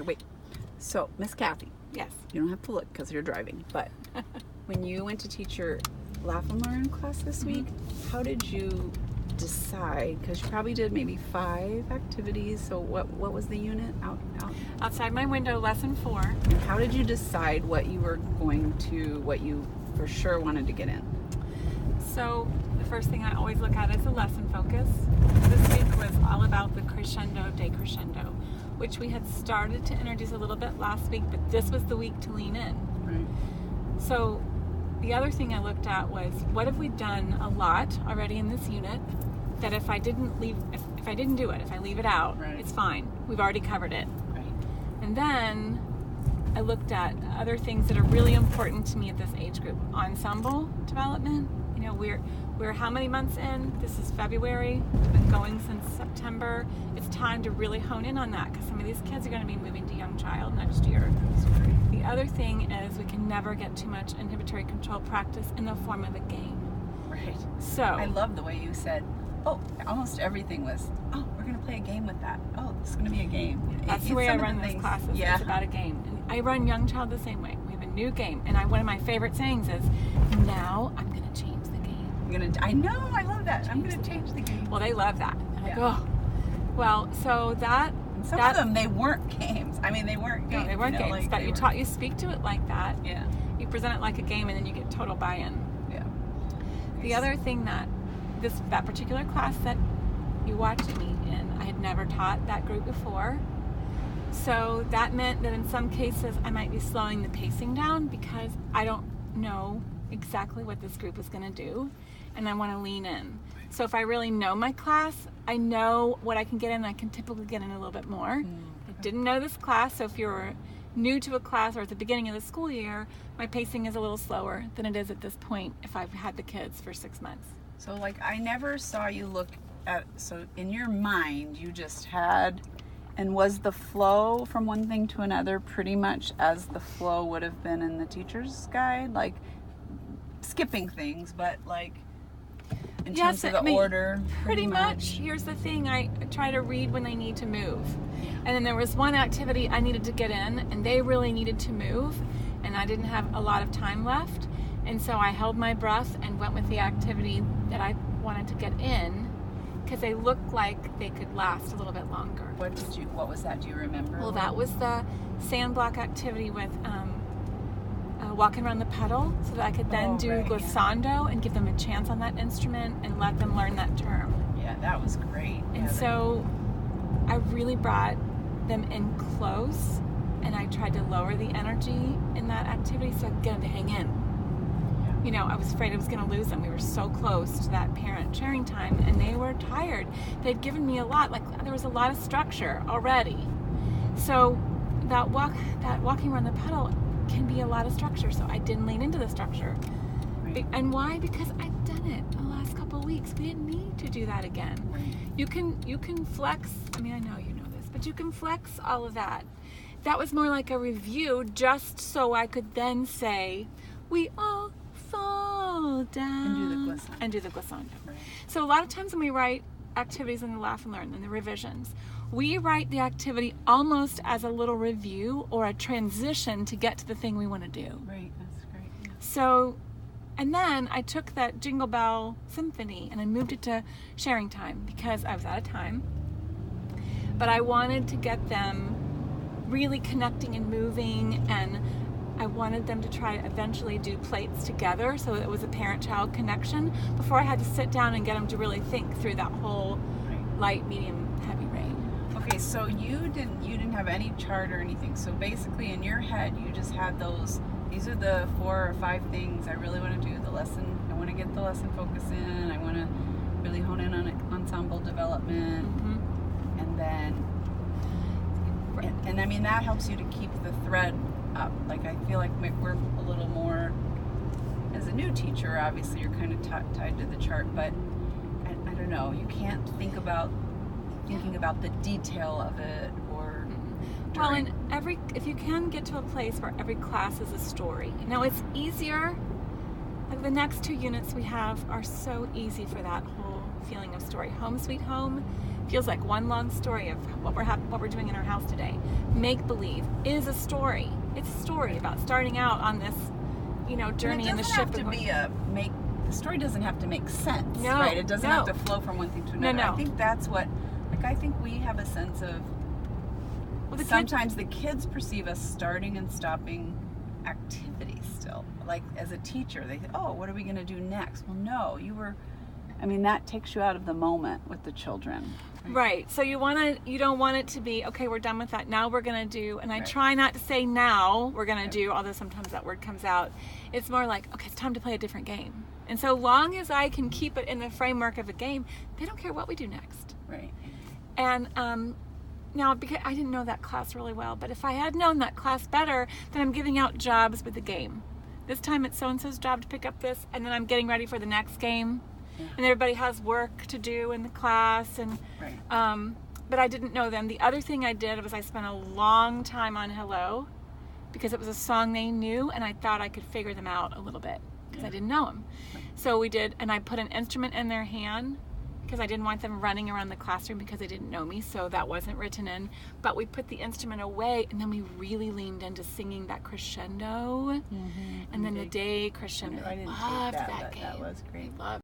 Wait, so Miss Kathy, Yes. you don't have to look because you're driving, but when you went to teach your Laugh and Learn class this week, how did you decide? Because you probably did maybe 5 activities. So what was the unit out? Outside my window, lesson 4. And how did you decide what you for sure wanted to get in? So the first thing I always look at is the lesson focus. This week was all about the crescendo, decrescendo, which we had started to introduce a little bit last week, but this was the week to lean in. Right. So the other thing I looked at was, what have we done a lot already in this unit that if I didn't do it, if I leave it out, Right. it's fine. We've already covered it. Right. And then I looked at other things that are really important to me at this age group. Ensemble development. You know, we're how many months in? This is February. We've been going since September. It's time to really hone in on that because some of these kids are going to be moving to young child next year. The other thing is we can never get too much inhibitory control practice in the form of a game. Right. So I love the way you said, almost everything was, we're going to play a game with that. Oh, this is going to be a game. that's the way I run these classes. Yeah. It's about a game. And I run young child the same way. We have a new game. And one of my favorite sayings is, now I'm going to change the game. I know, I love that. I'm going to change the game. Well, they love that. I'm like, Yeah. oh. Well, so that... Some of them, they weren't games. I mean, they weren't games. No, they weren't games, like but you speak to it like that. Yeah. You present it like a game, and then you get total buy-in. Yeah. The other thing that that particular class that you watched me in, I had never taught that group before. So that meant that in some cases I might be slowing the pacing down because I don't know exactly what this group is going to do, and I want to lean in. So if I really know my class, I know what I can get in. I can typically get in a little bit more. I didn't know this class, so if you're new to a class or at the beginning of the school year, my pacing is a little slower than it is at this point if I've had the kids for 6 months. So, I never saw you look at, so in your mind, you just had, and was the flow from one thing to another pretty much as the flow would have been in the teacher's guide? Like, skipping things, but in terms of the order? Pretty much. Here's the thing, I try to read when they need to move. And then there was one activity I needed to get in, and they really needed to move, and I didn't have a lot of time left. And so I held my breath and went with the activity that I wanted to get in because they looked like they could last a little bit longer. What was that? Do you remember? Well, that was the sand block activity with walking around the pedal so that I could then do glissando and give them a chance on that instrument and let them learn that term. Yeah, that was great. And so I really brought them in close and I tried to lower the energy in that activity so I could get them to hang in. You know, I was afraid I was going to lose them. We were so close to that parent sharing time, and they were tired. They'd given me a lot. There was a lot of structure already. So that walking around the pedal can be a lot of structure. So I didn't lean into the structure. Right. And why? Because I've done it the last couple of weeks. We didn't need to do that again. Right. You can flex. I mean, I know you know this, but you can flex all of that. That was more like a review, just so I could then say, we all fall down and do the glissando. Right. So a lot of times when we write activities in the Laugh and Learn and the revisions, we write the activity almost as a little review or a transition to get to the thing we want to do. Right, that's great. Yeah. So, and then I took that Jingle Bell Symphony and I moved it to sharing time because I was out of time. But I wanted to get them really connecting and moving, and I wanted them to try to eventually do plates together so it was a parent-child connection before I had to sit down and get them to really think through that whole light, medium, heavy rain. Okay, so you didn't have any chart or anything. So basically in your head you just had these are the 4 or 5 things I really want to do. The lesson, I want to get the lesson focus in, I want to really hone in on ensemble development, and then and I mean that helps you to keep the thread up. I feel like we're a little more, as a new teacher, obviously you're kind of tied to the chart, but I don't know, you can't think about thinking about the detail of it or well, and if you can get to a place where every class is a story. Now it's easier, the next 2 units we have are so easy for that whole feeling of story. Home Sweet Home, feels like one long story of what we're doing in our house today. Make believe is a story. It's a story about starting out on this, journey in the ship. The story doesn't have to make sense, No, right? It doesn't no. have to flow from one thing to another. No. I think that's what, I think we have a sense of, sometimes the kids perceive us starting and stopping activities still. Like as a teacher, they think, oh, what are we going to do next? Well, no, that takes you out of the moment with the children. Right. So you don't want it to be, okay, we're done with that. Now we're going to do, and I Right. try not to say now we're going to do, although sometimes that word comes out. It's more like, okay, it's time to play a different game. And so long as I can keep it in the framework of a game, they don't care what we do next. Right. And now, because I didn't know that class really well, but if I had known that class better, then I'm giving out jobs with the game. This time it's so-and-so's job to pick up this, and then I'm getting ready for the next game. Yeah. And everybody has work to do in the class, and right. But I didn't know them. The other thing I did was I spent a long time on Hello because it was a song they knew, and I thought I could figure them out a little bit because I didn't know them. Right. So we did, and I put an instrument in their hand because I didn't want them running around the classroom because they didn't know me, so that wasn't written in. But we put the instrument away, and then we really leaned into singing that crescendo, and then the day crescendo. I didn't loved take that game. That was great. They loved